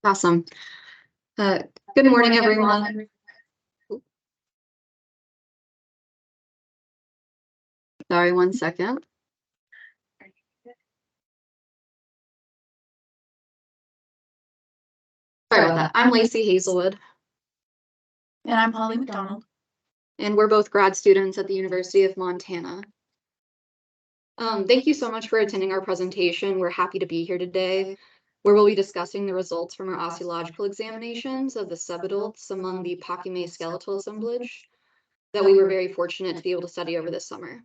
Awesome. Good morning, everyone. Sorry, 1 second. Sorry about that. I'm Lacy Hazelwood. And I'm Holli McDonald. And we're both grad students at the University of Montana. Thank you so much for attending our presentation. We're happy to be here today, where we'll be discussing the results from our osteological examinations of the subadults among the Paquimé skeletal assemblage that we were very fortunate to be able to study over this summer.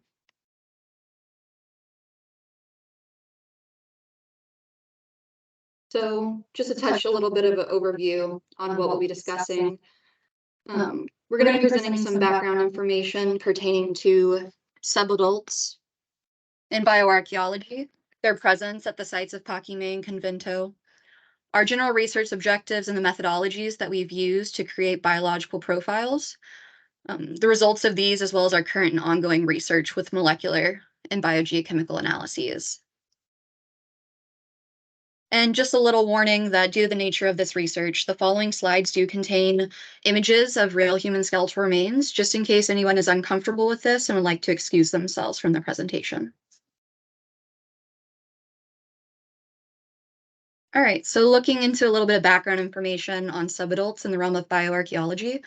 So just to touch a little bit of an overview on what we'll be discussing, we're going to be presenting some background information pertaining to subadults in bioarchaeology, their presence at the sites of Paquimé and Convento, our general research objectives and the methodologies that we've used to create biological profiles, the results of these, as well as our current and ongoing research with molecular and biogeochemical analyses. And just a little warning that due to the nature of this research, the following slides do contain images of real human skeletal remains, just in case anyone is uncomfortable with this and would like to excuse themselves from the presentation. All right, so looking into a little bit of background information on subadults in the realm of bioarchaeology,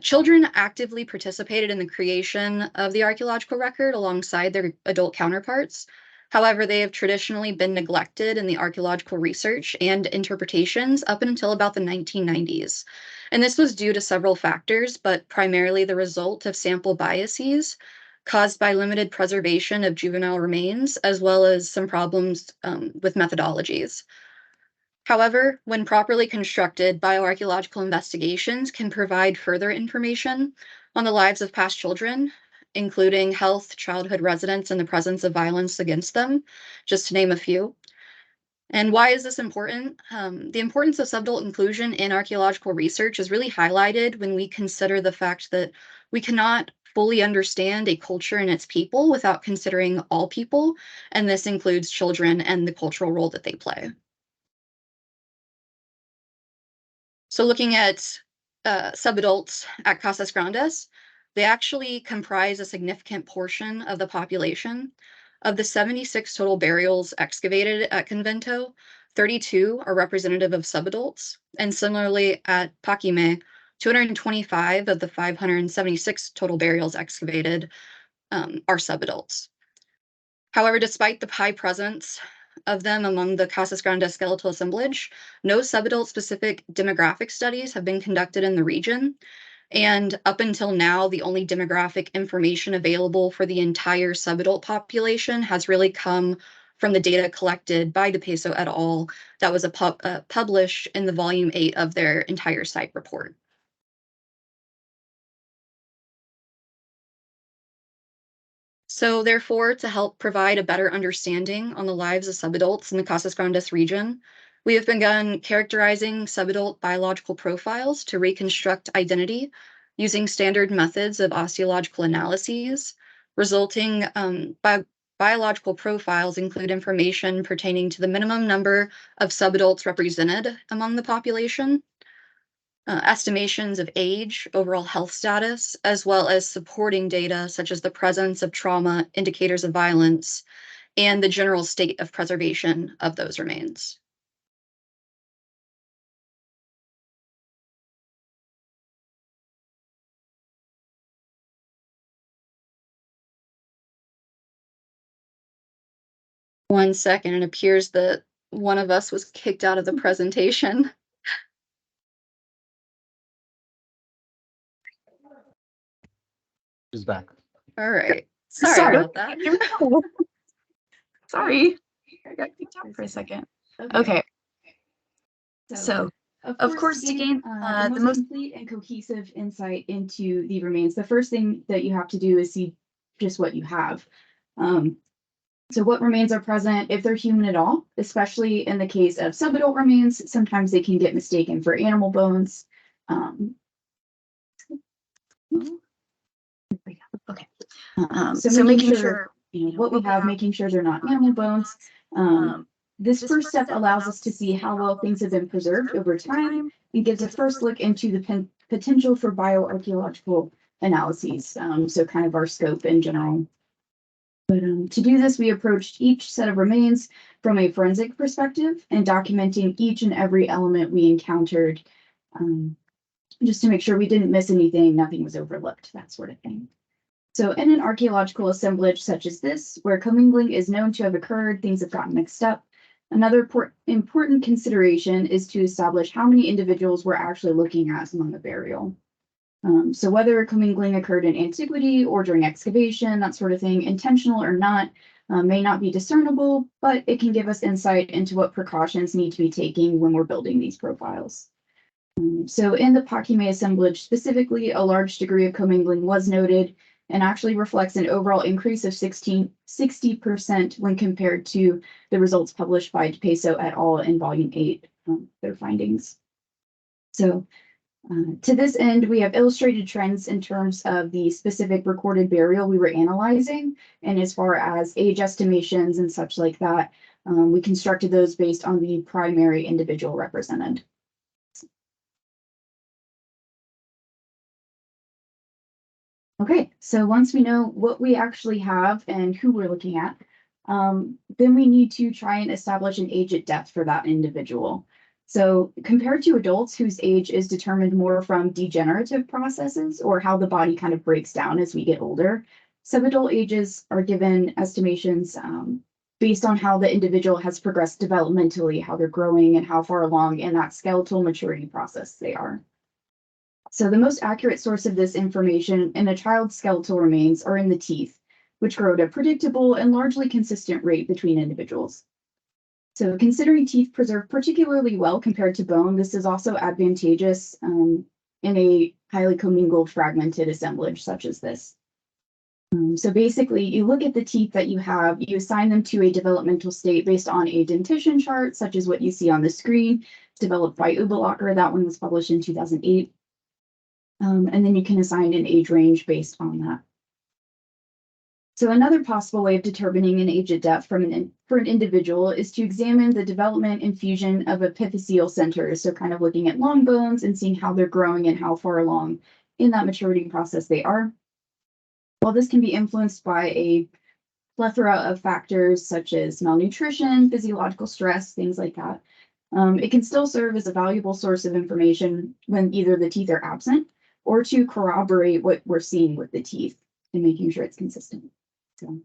children actively participated in the creation of the archaeological record alongside their adult counterparts. However, they have traditionally been neglected in the archaeological research and interpretations up until about the 1990s. And this was due to several factors, but primarily the result of sample biases caused by limited preservation of juvenile remains, as well as some problems with methodologies. However, when properly constructed, bioarchaeological investigations can provide further information on the lives of past children, including health, childhood residence, and the presence of violence against them, just to name a few. And why is this important? The importance of subadult inclusion in archaeological research is really highlighted when we consider the fact that we cannot fully understand a culture and its people without considering all people, and this includes children and the cultural role that they play. So looking at subadults at Casas Grandes, they actually comprise a significant portion of the population. Of the 76 total burials excavated at Convento, 32 are representative of subadults, and similarly at Paquimé, 225 of the 576 total burials excavated are subadults. However, despite the high presence of them among the Casas Grandes skeletal assemblage, no subadult-specific demographic studies have been conducted in the region. And up until now, the only demographic information available for the entire subadult population has really come from the data collected by De Peso et al. That was published in the volume 8 of their entire site report. So therefore, to help provide a better understanding on the lives of subadults in the Casas Grandes region, we have begun characterizing subadult biological profiles to reconstruct identity using standard methods of osteological analyses. Resulting biological profiles include information pertaining to the minimum number of subadults represented among the population, estimations of age, overall health status, as well as supporting data such as the presence of trauma, indicators of violence, and the general state of preservation of those remains. One second, it appears that one of us was kicked out of the presentation. She's back. All right. Sorry about that. Sorry. I got kicked out for a second. Okay. So, of course, to gain the most complete and cohesive insight into the remains, the first thing that you have to do is see just what you have. So what remains are present, if they're human at all, especially in the case of subadult remains, sometimes they can get mistaken for animal bones. Okay. So making sure what we have, making sure they're not animal bones. This first step allows us to see how well things have been preserved over time and gives a first look into the potential for bioarchaeological analyses. So kind of our scope in general. But to do this, we approached each set of remains from a forensic perspective and documenting each and every element we encountered, just to make sure we didn't miss anything, nothing was overlooked, that sort of thing. So in an archaeological assemblage such as this, where commingling is known to have occurred, things have gotten mixed up. Another important consideration is to establish how many individuals we're actually looking at among a burial. So whether commingling occurred in antiquity or during excavation, that sort of thing, intentional or not, may not be discernible, but it can give us insight into what precautions need to be taken when we're building these profiles. So in the Paquimé assemblage specifically, a large degree of commingling was noted and actually reflects an overall increase of 60% when compared to the results published by DePeso et al. In volume 8, their findings. So to this end, we have illustrated trends in terms of the specific recorded burial we were analyzing, and as far as age estimations and such like that, we constructed those based on the primary individual represented. Okay, so once we know what we actually have and who we're looking at, then we need to try and establish an age at death for that individual. So compared to adults whose age is determined more from degenerative processes or how the body kind of breaks down as we get older, subadult ages are given estimations based on how the individual has progressed developmentally, how they're growing and how far along in that skeletal maturity process they are. So the most accurate source of this information in a child's skeletal remains are in the teeth, which grow at a predictable and largely consistent rate between individuals. So considering teeth preserve particularly well compared to bone, this is also advantageous in a highly commingled fragmented assemblage such as this. So basically, you look at the teeth that you have, you assign them to a developmental state based on a dentition chart, such as what you see on the screen, developed by Ubelacher. That one was published in 2008. And then you can assign an age range based on that. So another possible way of determining an age at death for an individual is to examine the development and fusion of epiphyseal centers. So kind of looking at long bones and seeing how they're growing and how far along in that maturity process they are. While this can be influenced by a plethora of factors such as malnutrition, physiological stress, things like that, it can still serve as a valuable source of information when either the teeth are absent or to corroborate what we're seeing with the teeth and making sure it's consistent. So,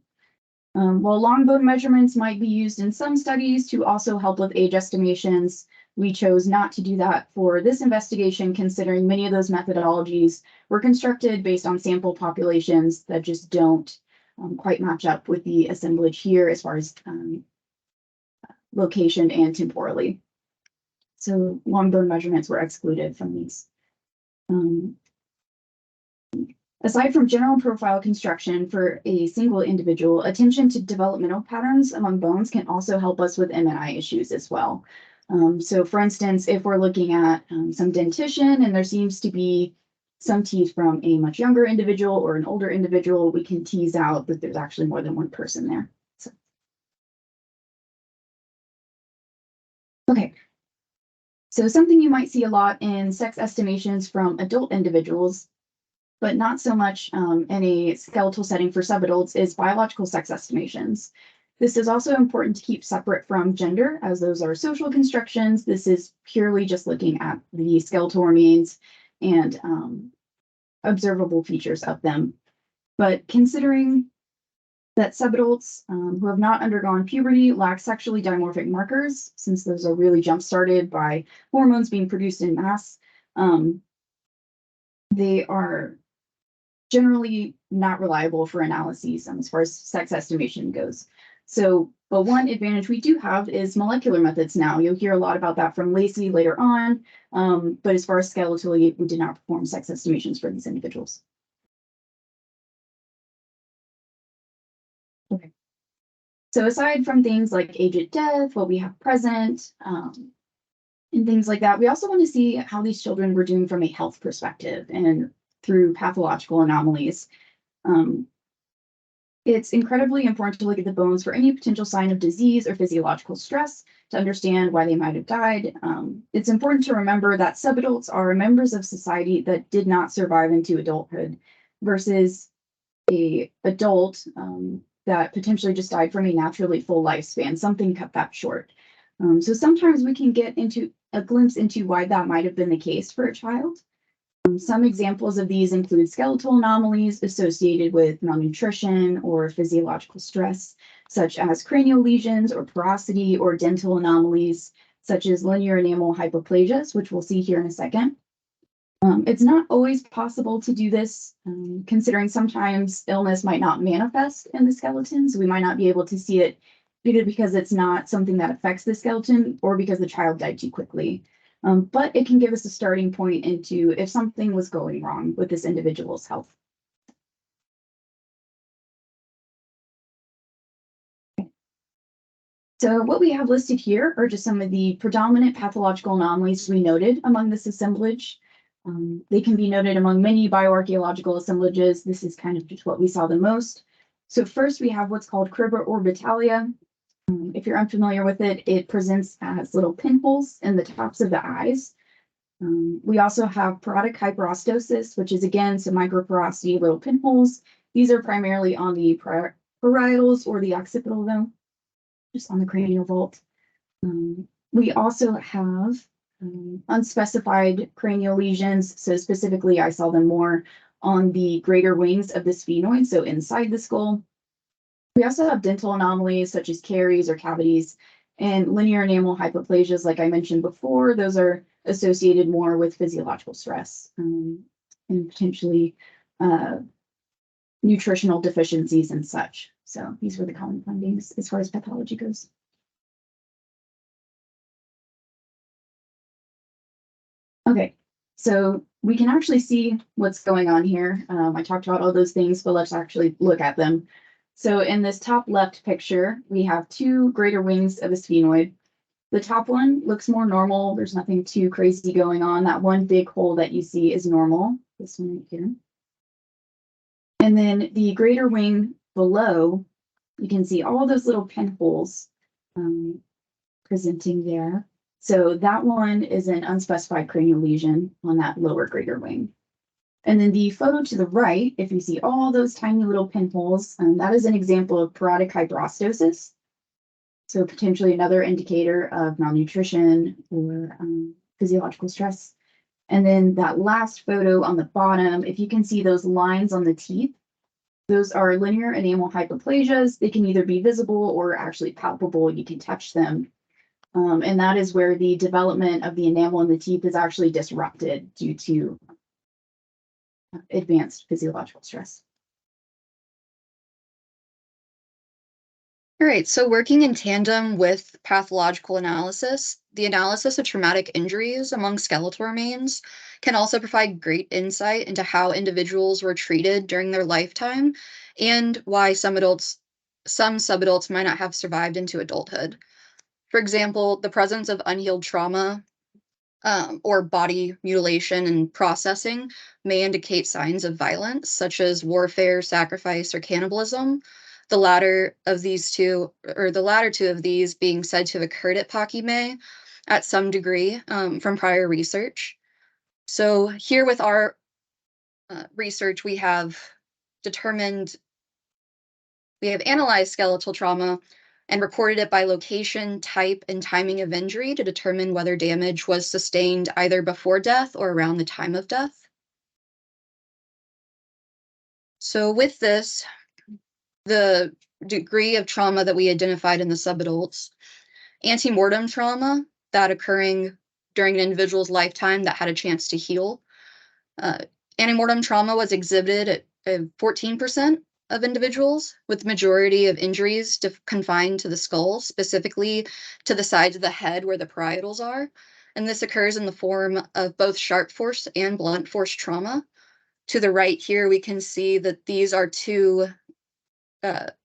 while long bone measurements might be used in some studies to also help with age estimations, we chose not to do that for this investigation, considering many of those methodologies were constructed based on sample populations that just don't quite match up with the assemblage here as far as location and temporally. So long bone measurements were excluded from these. Aside from general profile construction for a single individual, attention to developmental patterns among bones can also help us with M&I issues as well. So for instance, if we're looking at some dentition and there seems to be some teeth from a much younger individual or an older individual, we can tease out that there's actually more than one person there. So. Okay. So something you might see a lot in sex estimations from adult individuals, but not so much in a skeletal setting for subadults, is biological sex estimations. This is also important to keep separate from gender, as those are social constructions. This is purely just looking at the skeletal remains and observable features of them. But considering that subadults who have not undergone puberty lack sexually dimorphic markers, since those are really jump-started by hormones being produced in mass, they are generally not reliable for analyses as far as sex estimation goes. So, but one advantage we do have is molecular methods now. You'll hear a lot about that from Lacy later on, but as far as skeletally, we did not perform sex estimations for these individuals. Okay. So aside from things like age at death, what we have present, and things like that, we also want to see how these children were doing from a health perspective and through pathological anomalies. It's incredibly important to look at the bones for any potential sign of disease or physiological stress to understand why they might have died. It's important to remember that subadults are members of society that did not survive into adulthood versus a adult that potentially just died from a naturally full lifespan, something cut that short. So sometimes we can get into a glimpse into why that might have been the case for a child. Some examples of these include skeletal anomalies associated with malnutrition or physiological stress, such as cranial lesions or porosity, or dental anomalies, such as linear enamel hypoplasias, which we'll see here in a second. It's not always possible to do this, considering sometimes illness might not manifest in the skeleton, so we might not be able to see it either because it's not something that affects the skeleton or because the child died too quickly. But it can give us a starting point into if something was going wrong with this individual's health. So what we have listed here are just some of the predominant pathological anomalies we noted among this assemblage. They can be noted among many bioarchaeological assemblages. This is kind of just what we saw the most. So first we have what's called cribra orbitalia. If you're unfamiliar with it, it presents as little pinholes in the tops of the eyes. We also have parodic hyperostosis, which is again some microporosity, little pinholes. These are primarily on the parietals or the occipital, though, just on the cranial vault. We also have unspecified cranial lesions. So specifically, I saw them more on the greater wings of the sphenoid, so inside the skull. We also have dental anomalies such as caries or cavities, and linear enamel hypoplasias, like I mentioned before. Those are associated more with physiological stress and potentially nutritional deficiencies and such. So these were the common findings as far as pathology goes. Okay, so we can actually see what's going on here. I talked about all those things, but let's actually look at them. So in this top left picture, we have two greater wings of a sphenoid. The top one looks more normal. There's nothing too crazy going on. That one big hole that you see is normal. This one right here. And then the greater wing below, you can see all those little pinholes presenting there. So that one is an unspecified cranial lesion on that lower greater wing. And then the photo to the right, if you see all those tiny little pinholes, that is an example of parodic hyperostosis. So potentially another indicator of malnutrition or physiological stress. And then that last photo on the bottom, if you can see those lines on the teeth, those are linear enamel hypoplasias. They can either be visible or actually palpable. You can touch them. And that is where the development of the enamel in the teeth is actually disrupted due to advanced physiological stress. All right, so working in tandem with pathological analysis, the analysis of traumatic injuries among skeletal remains can also provide great insight into how individuals were treated during their lifetime and why some subadults might not have survived into adulthood. For example, the presence of unhealed trauma or body mutilation and processing may indicate signs of violence, such as warfare, sacrifice, or cannibalism. The latter two of these being said to have occurred at Paquimé at some degree from prior research. So here with our research, we have analyzed skeletal trauma and recorded it by location, type, and timing of injury to determine whether damage was sustained either before death or around the time of death. So with this, the degree of trauma that we identified in the subadults, antemortem trauma that occurring during an individual's lifetime that had a chance to heal. Antemortem trauma was exhibited at 14% of individuals, with the majority of injuries confined to the skull, specifically to the sides of the head where the parietals are. And this occurs in the form of both sharp force and blunt force trauma. To the right here, we can see that these are two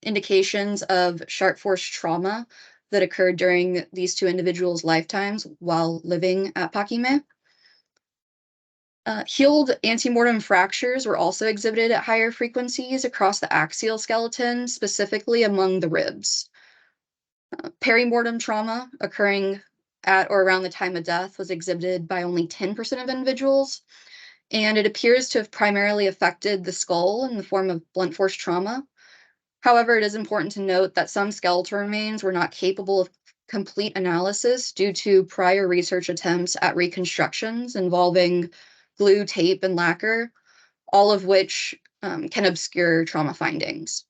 indications of sharp force trauma that occurred during these two individuals' lifetimes while living at Paquimé. Healed antemortem fractures were also exhibited at higher frequencies across the axial skeleton, specifically among the ribs. Perimortem trauma occurring at or around the time of death was exhibited by only 10% of individuals, and it appears to have primarily affected the skull in the form of blunt force trauma. However, it is important to note that some skeletal remains were not capable of complete analysis due to prior research attempts at reconstructions involving glue, tape, and lacquer, all of which can obscure trauma findings.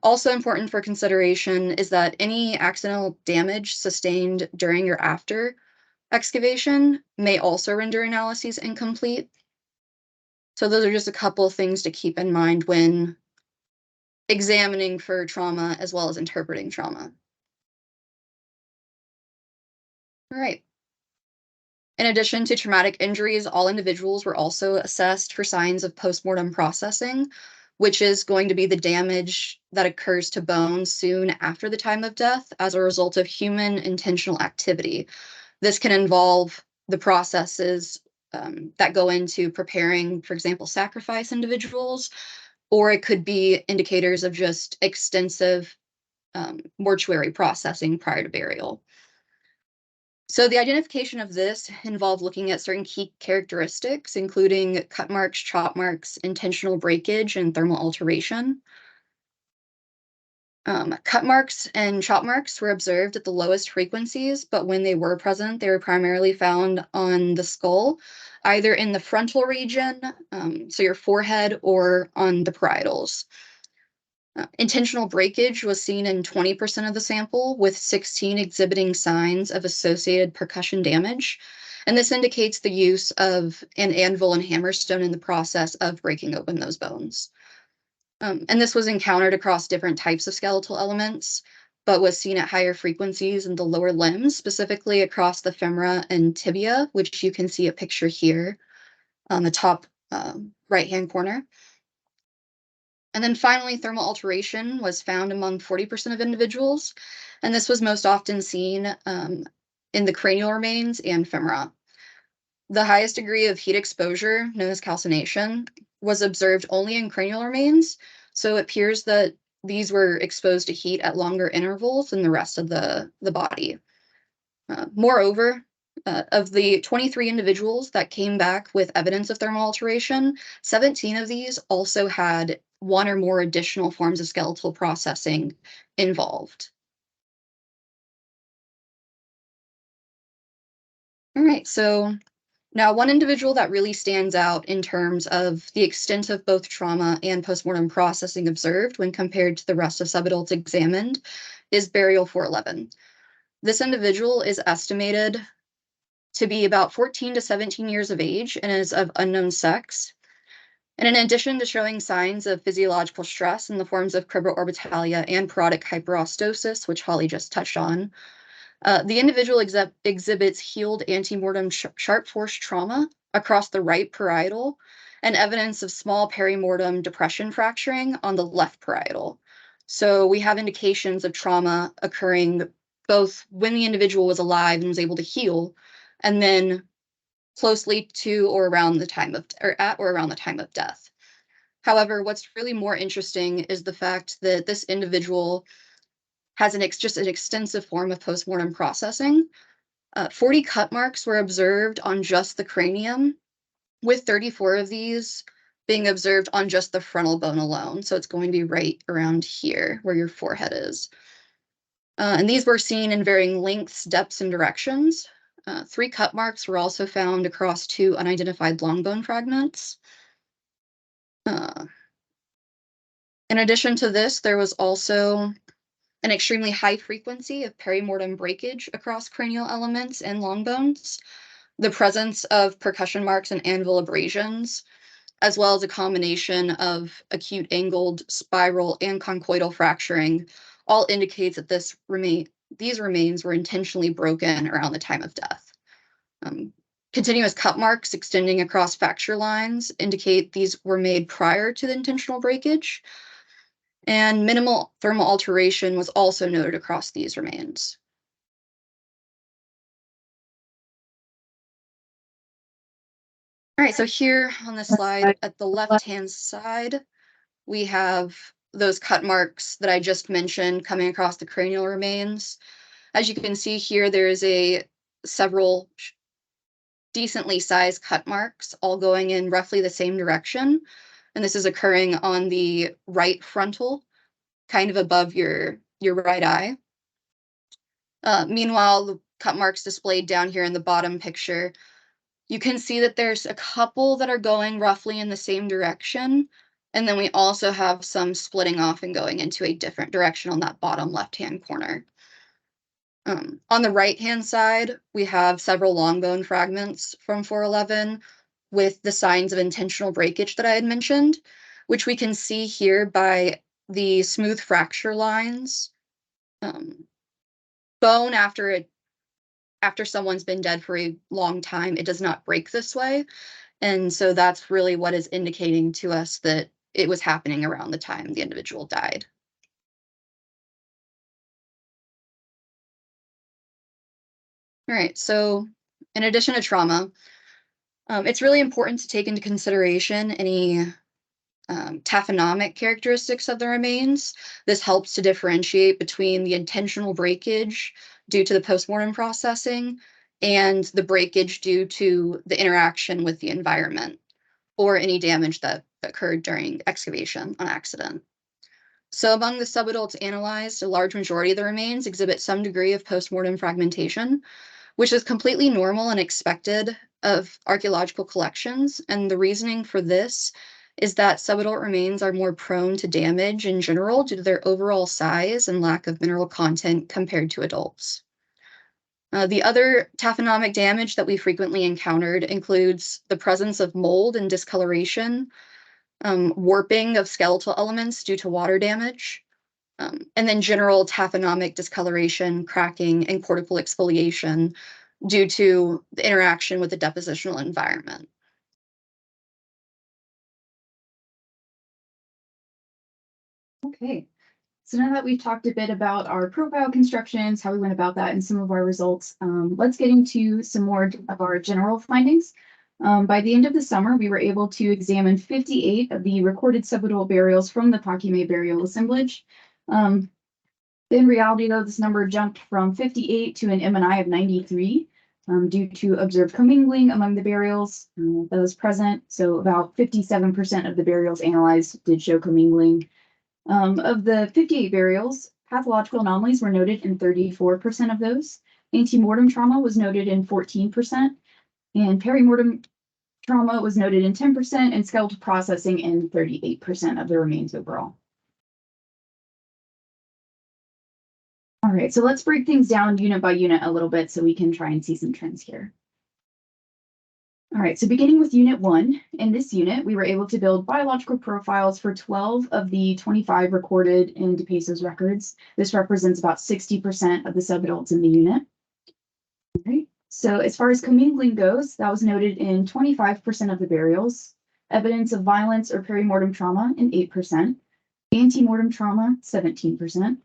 Also important for consideration is that any accidental damage sustained during or after excavation may also render analyses incomplete. So those are just a couple of things to keep in mind when examining for trauma as well as interpreting trauma. All right. In addition to traumatic injuries, all individuals were also assessed for signs of postmortem processing, which is going to be the damage that occurs to bones soon after the time of death as a result of human intentional activity. This can involve the processes that go into preparing, for example, sacrifice individuals, or it could be indicators of just extensive mortuary processing prior to burial. So the identification of this involved looking at certain key characteristics, including cut marks, chop marks, intentional breakage, and thermal alteration. Cut marks and chop marks were observed at the lowest frequencies, but when they were present, they were primarily found on the skull, either in the frontal region, so your forehead, or on the parietals. Intentional breakage was seen in 20% of the sample, with 16 exhibiting signs of associated percussion damage. And this indicates the use of an anvil and hammerstone in the process of breaking open those bones. And this was encountered across different types of skeletal elements, but was seen at higher frequencies in the lower limbs, specifically across the femora and tibia, which you can see a picture here on the top right-hand corner. And then finally, thermal alteration was found among 40% of individuals, and this was most often seen in the cranial remains and femora. The highest degree of heat exposure, known as calcination, was observed only in cranial remains, so it appears that these were exposed to heat at longer intervals than the rest of the body. Moreover, of the 23 individuals that came back with evidence of thermal alteration, 17 of these also had one or more additional forms of skeletal processing involved. All right, so now one individual that really stands out in terms of the extent of both trauma and postmortem processing observed when compared to the rest of subadults examined is burial 411. This individual is estimated to be about 14 to 17 years of age and is of unknown sex. And in addition to showing signs of physiological stress in the forms of cribrorbitalia and parodic hyperostosis, which Holly just touched on, the individual exhibits healed antemortem sharp force trauma across the right parietal and evidence of small perimortem depression fracturing on the left parietal. So we have indications of trauma occurring both when the individual was alive and was able to heal, and then closely to or around the time of, or at or around the time of death. However, what's really more interesting is the fact that this individual has just an extensive form of postmortem processing. 40 cut marks were observed on just the cranium, with 34 of these being observed on just the frontal bone alone. So it's going to be right around here where your forehead is. And these were seen in varying lengths, depths, and directions. 3 cut marks were also found across 2 unidentified long bone fragments. In addition to this, there was also an extremely high frequency of perimortem breakage across cranial elements and long bones, the presence of percussion marks and anvil abrasions, as well as a combination of acute angled, spiral, and conchoidal fracturing, all indicates that these remains were intentionally broken around the time of death. Continuous cut marks extending across fracture lines indicate these were made prior to the intentional breakage, and minimal thermal alteration was also noted across these remains. All right, so here on the slide at the left-hand side, we have those cut marks that I just mentioned coming across the cranial remains. As you can see here, there is several decently sized cut marks, all going in roughly the same direction. And this is occurring on the right frontal, kind of above your right eye. Meanwhile, the cut marks displayed down here in the bottom picture, you can see that there's a couple that are going roughly in the same direction. And then we also have some splitting off and going into a different direction on that bottom left-hand corner. On the right-hand side, we have several long bone fragments from 411 with the signs of intentional breakage that I had mentioned, which we can see here by the smooth fracture lines. Bone after someone's been dead for a long time, it does not break this way. And so that's really what is indicating to us that it was happening around the time the individual died. All right, so in addition to trauma, it's really important to take into consideration any taphonomic characteristics of the remains. This helps to differentiate between the intentional breakage due to the postmortem processing and the breakage due to the interaction with the environment or any damage that occurred during excavation on accident. So among the subadults analyzed, a large majority of the remains exhibit some degree of postmortem fragmentation, which is completely normal and expected of archaeological collections. And the reasoning for this is that subadult remains are more prone to damage in general due to their overall size and lack of mineral content compared to adults. The other taphonomic damage that we frequently encountered includes the presence of mold and discoloration, warping of skeletal elements due to water damage, and then general taphonomic discoloration, cracking, and cortical exfoliation due to the interaction with the depositional environment. Okay, so now that we've talked a bit about our profile constructions, how we went about that, and some of our results, let's get into some more of our general findings. By the end of the summer, we were able to examine 58 of the recorded subadult burials from the Paquimé burial assemblage. In reality, though, this number jumped from 58 to an MNI of 93 due to observed commingling among the burials that was present. So about 57% of the burials analyzed did show commingling. Of the 58 burials, pathological anomalies were noted in 34% of those. Antemortem trauma was noted in 14%, and perimortem trauma was noted in 10%, and skeletal processing in 38% of the remains overall. All right, so let's break things down unit by unit a little bit so we can try and see some trends here. All right, so beginning with Unit 1, in this unit, we were able to build biological profiles for 12 of the 25 recorded in DePeso's records. This represents about 60% of the subadults in the unit. All right, so as far as commingling goes, that was noted in 25% of the burials, evidence of violence or perimortem trauma in 8%, antemortem trauma 17%,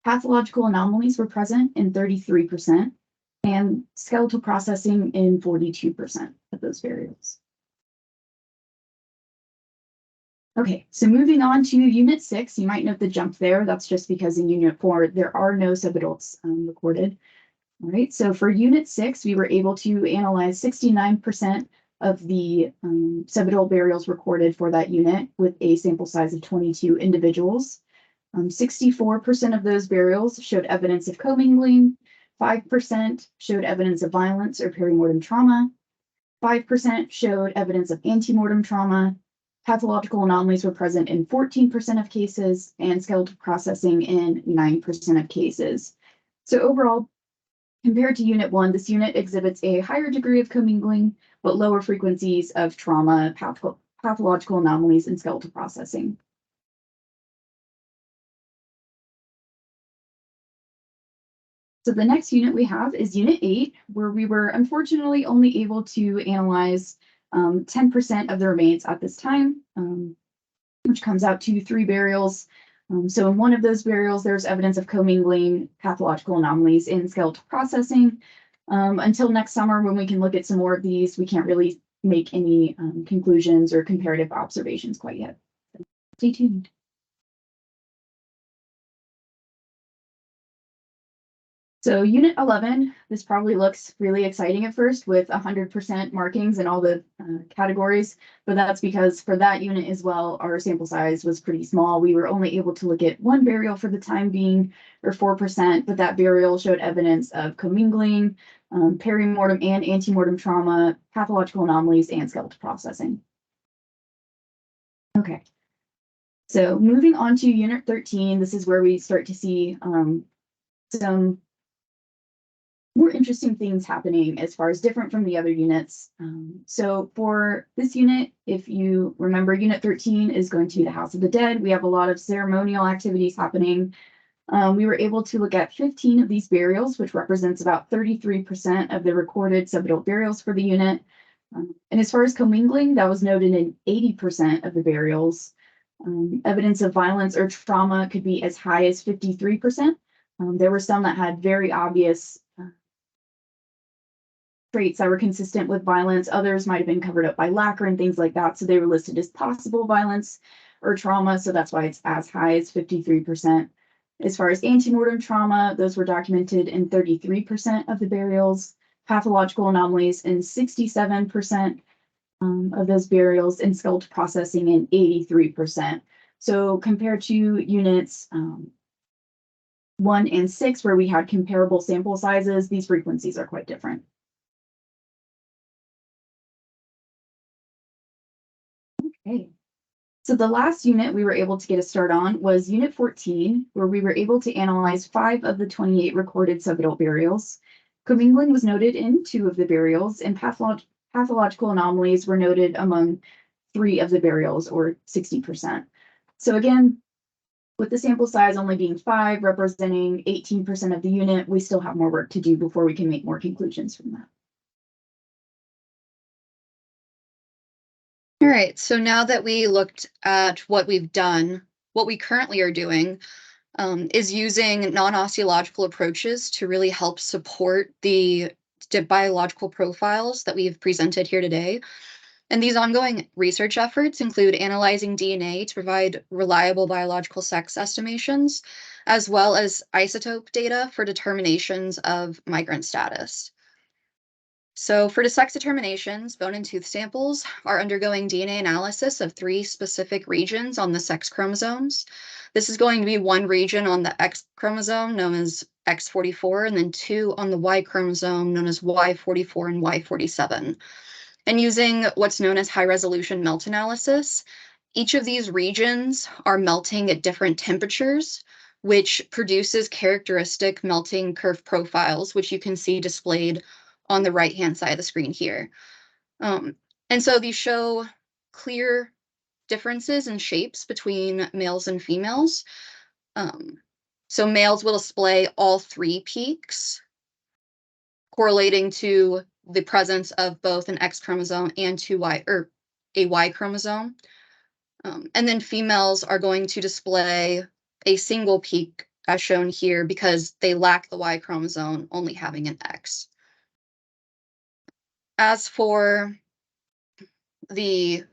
pathological anomalies were present in 33%, and skeletal processing in 42% of those burials. Okay, so moving on to Unit 6, you might note the jump there. That's just because in Unit 4, there are no subadults recorded. All right, so for Unit 6, we were able to analyze 69% of the subadult burials recorded for that unit with a sample size of 22 individuals. 64% of those burials showed evidence of commingling, 5% showed evidence of violence or perimortem trauma, 5% showed evidence of antemortem trauma, pathological anomalies were present in 14% of cases, and skeletal processing in 9% of cases. So overall, compared to Unit 1, this unit exhibits a higher degree of commingling, but lower frequencies of trauma, pathological anomalies, and skeletal processing. So the next unit we have is Unit 8, where we were unfortunately only able to analyze 10% of the remains at this time, which comes out to 3 burials. So in one of those burials, there's evidence of commingling, pathological anomalies, in skeletal processing. Until next summer, when we can look at some more of these, we can't really make any conclusions or comparative observations quite yet. So stay tuned. So Unit 11, this probably looks really exciting at first with 100% markings in all the categories, but that's because for that unit as well, our sample size was pretty small. We were only able to look at one burial for the time being, or 4%, but that burial showed evidence of commingling, perimortem and antemortem trauma, pathological anomalies, and skeletal processing. Okay, so moving on to Unit 13, this is where we start to see some more interesting things happening as far as different from the other units. So for this unit, if you remember, Unit 13 is going to be the House of the Dead. We have a lot of ceremonial activities happening. We were able to look at 15 of these burials, which represents about 33% of the recorded subadult burials for the unit. And as far as commingling, that was noted in 80% of the burials. Evidence of violence or trauma could be as high as 53%. There were some that had very obvious traits that were consistent with violence. Others might have been covered up by lacquer and things like that. So they were listed as possible violence or trauma. So that's why it's as high as 53%. As far as antemortem trauma, those were documented in 33% of the burials, pathological anomalies in 67% of those burials, and skeletal processing in 83%. So compared to units 1 and 6, where we had comparable sample sizes, these frequencies are quite different. Okay. So the last unit we were able to get a start on was Unit 14, where we were able to analyze 5 of the 28 recorded subadult burials. Commingling was noted in 2 of the burials, and pathological anomalies were noted among 3 of the burials, or 60%. So again, with the sample size only being 5, representing 18% of the unit, we still have more work to do before we can make more conclusions from that. All right, so now that we looked at what we've done, what we currently are doing is using non-osteological approaches to really help support the biological profiles that we've presented here today. And these ongoing research efforts include analyzing DNA to provide reliable biological sex estimations, as well as isotope data for determinations of migrant status. So for the sex determinations, bone and tooth samples are undergoing DNA analysis of 3 specific regions on the sex chromosomes. This is going to be 1 region on the X chromosome known as X44, and then 2 on the Y chromosome known as Y44 and Y47. And using what's known as high-resolution melt analysis, each of these regions are melting at different temperatures, which produces characteristic melting curve profiles, which you can see displayed on the right-hand side of the screen here. And so these show clear differences in shapes between males and females. So males will display all 3 peaks, correlating to the presence of both an X chromosome and a Y chromosome. And then females are going to display a single peak, as shown here, because they lack the Y chromosome, only having an X. As for the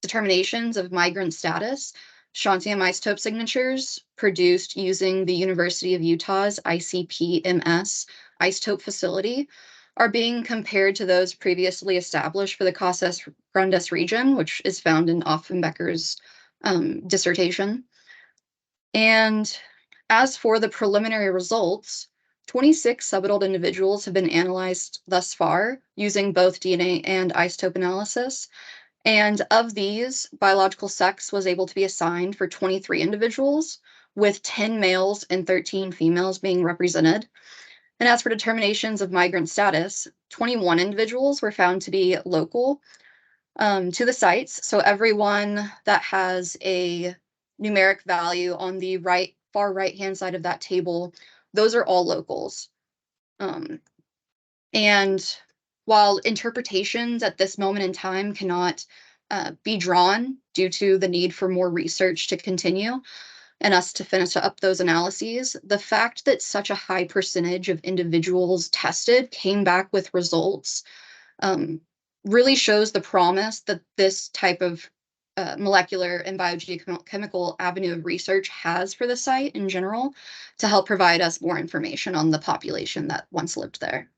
determinations of migrant status, strontium isotope signatures produced using the University of Utah's ICP-MS isotope facility are being compared to those previously established for the Casas Grandes region, which is found in Offenbecker's dissertation. And as for the preliminary results, 26 subadult individuals have been analyzed thus far using both DNA and isotope analysis. And of these, biological sex was able to be assigned for 23 individuals, with 10 males and 13 females being represented. And as for determinations of migrant status, 21 individuals were found to be local to the sites. So everyone that has a numeric value on the far right-hand side of that table, those are all locals. And while interpretations at this moment in time cannot be drawn due to the need for more research to continue and us to finish up those analyses, the fact that such a high percentage of individuals tested came back with results really shows the promise that this type of molecular and biogeochemical avenue of research has for the site in general to help provide us more information on the population that once lived there.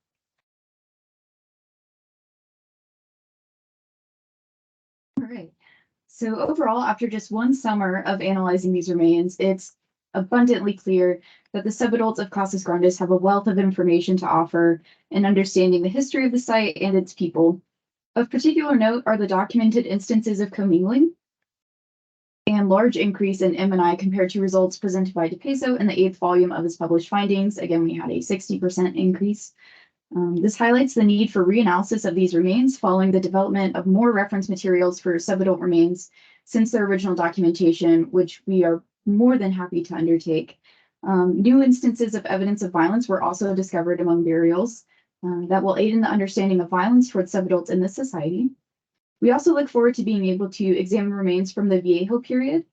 All right. So overall, after just one summer of analyzing these remains, it's abundantly clear that the subadults of Casas Grandes have a wealth of information to offer in understanding the history of the site and its people. Of particular note are the documented instances of commingling and large increase in M&I compared to results presented by DePeso in the 8th volume of his published findings. Again, we had a 60% increase. This highlights the need for reanalysis of these remains following the development of more reference materials for subadult remains since their original documentation, which we are more than happy to undertake. New instances of evidence of violence were also discovered among burials that will aid in the understanding of violence towards subadults in this society. We also look forward to being able to examine remains from the Viejo period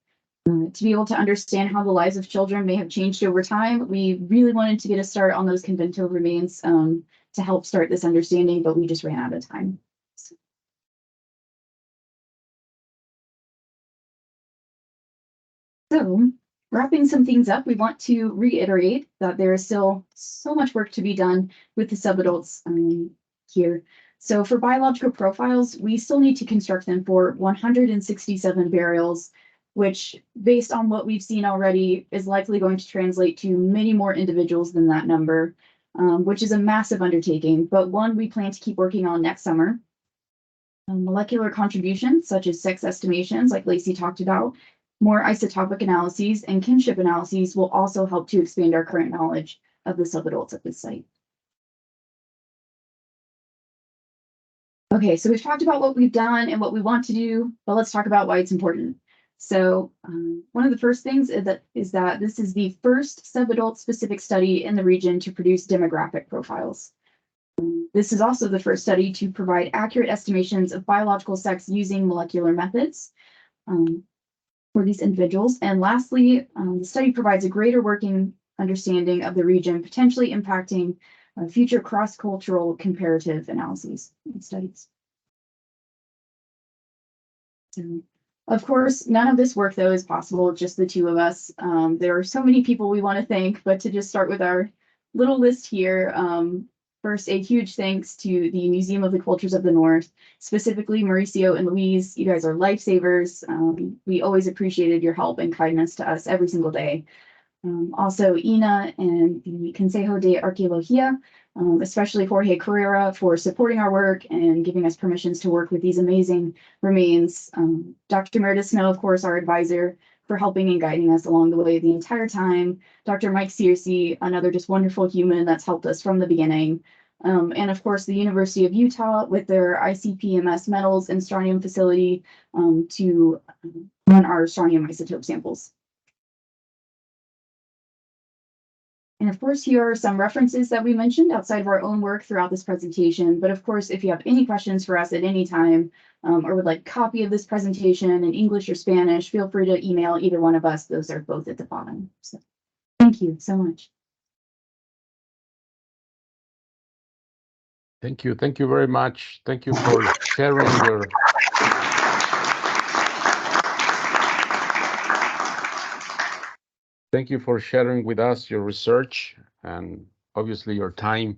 to be able to understand how the lives of children may have changed over time. We really wanted to get a start on those Convento remains to help start this understanding, but we just ran out of time. So, wrapping some things up, we want to reiterate that there is still so much work to be done with the subadults here. So for biological profiles, we still need to construct them for 167 burials, which, based on what we've seen already, is likely going to translate to many more individuals than that number, which is a massive undertaking, but one we plan to keep working on next summer. Molecular contributions, such as sex estimations, like Lacy talked about, more isotopic analyses and kinship analyses will also help to expand our current knowledge of the subadults at this site. Okay, so we've talked about what we've done and what we want to do, but let's talk about why it's important. So one of the first things is that this is the first subadult specific study in the region to produce demographic profiles. This is also the first study to provide accurate estimations of biological sex using molecular methods for these individuals. And lastly, the study provides a greater working understanding of the region, potentially impacting future cross-cultural comparative analyses and studies. So, of course, none of this work, though, is possible, just the two of us. There are so many people we want to thank, but to just start with our little list here, first, a huge thanks to the Museum of the Cultures of the North, specifically Mauricio and Louise. You guys are lifesavers. We always appreciated your help and kindness to us every single day. Also, INAH and the Consejo de Arqueología, especially Jorge Carrera, for supporting our work and giving us permissions to work with these amazing remains. Dr. Meredith Snow, of course, our advisor, for helping and guiding us along the way the entire time. Dr. Mike Searcy, another just wonderful human that's helped us from the beginning. And of course, the University of Utah with their ICP-MS metals and strontium facility to run our strontium isotope samples. And of course, here are some references that we mentioned outside of our own work throughout this presentation. But of course, if you have any questions for us at any time or would like a copy of this presentation in English or Spanish, feel free to email either one of us. Those are both at the bottom. So thank you so much. Thank you. Thank you very much. Thank you for sharing your Thank you for sharing with us your research and obviously your time.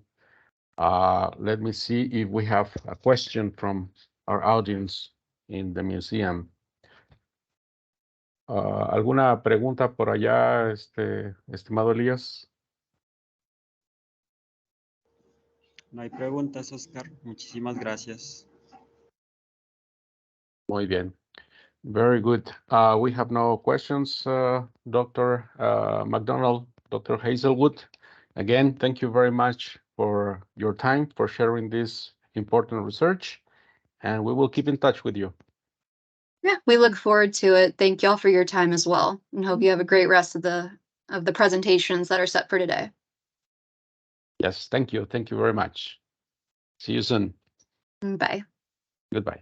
Let me see if we have a question from our audience in the museum. ¿Alguna pregunta por allá, estimado Elías? No hay preguntas, Oscar. Muchísimas gracias. Muy bien. Very good. We have no questions, Dr. McDonald, Dr. Hazelwood. Again, thank you very much for your time, for sharing this important research, and we will keep in touch with you. Yeah, we look forward to it. Thank y'all for your time as well, and hope you have a great rest of the presentations that are set for today. Yes, thank you. Thank you very much. See you soon. Bye. Goodbye.